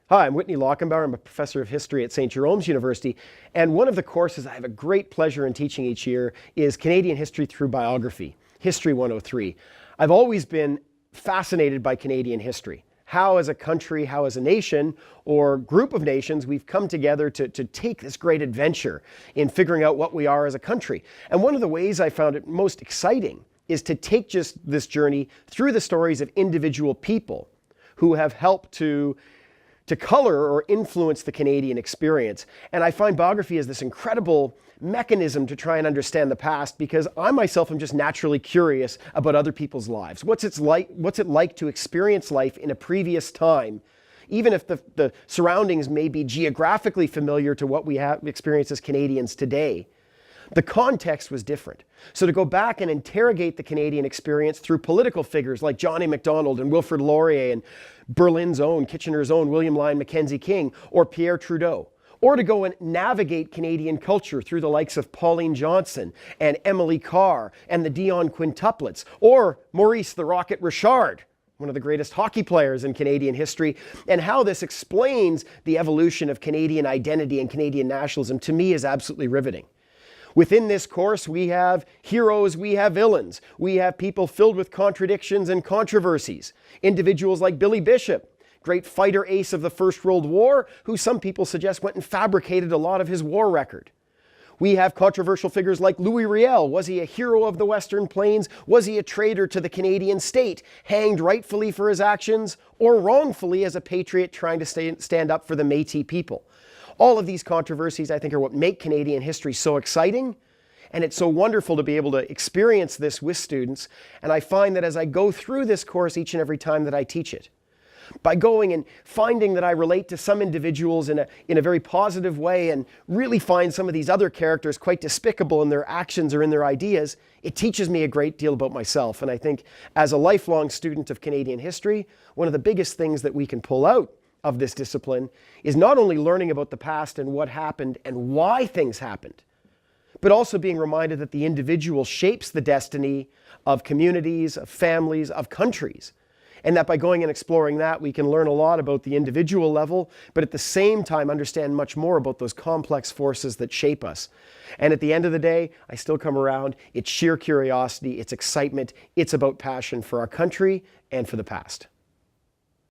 Hi, I'm Whitney Lockenbauer. I'm a professor of history at St. Jerome's University, and one of the courses I have a great pleasure in teaching each year is Canadian History through Biography, History 103. I've always been fascinated by Canadian history. How as a country, how as a nation, or group of nations, we've come together to take this great adventure in figuring out what we are as a country. And one of the ways I found it most exciting is to take just this journey through the stories of individual people who have helped to color or influence the Canadian experience. And I find biography as this incredible mechanism to try and understand the past, because I myself am just naturally curious about other people's lives. What's it like to experience life in a previous time, even if the surroundings may be geographically familiar to what we have experienced as Canadians today. The context was different. So to go back and interrogate the Canadian experience through political figures like John A. Macdonald and Wilfrid Laurier and Berlin's own, Kitchener's own William Lyon Mackenzie King or Pierre Trudeau, or to go and navigate Canadian culture through the likes of Pauline Johnson and Emily Carr and the Dion quintuplets, or Maurice the Rocket Richard, one of the greatest hockey players in Canadian history, and how this explains the evolution of Canadian identity and Canadian nationalism, to me is absolutely riveting. Within this course, we have heroes, we have villains, we have people filled with contradictions and controversies. Individuals like Billy Bishop, great fighter ace of the First World War, who some people suggest went and fabricated a lot of his war record. We have controversial figures like Louis Riel. Was he a hero of the Western Plains? Was he a traitor to the Canadian state, hanged rightfully for his actions, or wrongfully as a patriot trying to stand up for the Métis people? All of these controversies, I think, are what make Canadian history so exciting, and it's so wonderful to be able to experience this with students. And I find that as I go through this course each and every time that I teach it, by going and finding that I relate to some individuals in a very positive way and really find some of these other characters quite despicable in their actions or in their ideas, it teaches me a great deal about myself. And I think as a lifelong student of Canadian history, one of the biggest things that we can pull out of this discipline is not only learning about the past and what happened and why things happened, but also being reminded that the individual shapes the destiny of communities, of families, of countries. And that by going and exploring that, we can learn a lot about the individual level, but at the same time understand much more about those complex forces that shape us. And at the end of the day, I still come around. It's sheer curiosity, it's excitement, it's about passion for our country and for the past.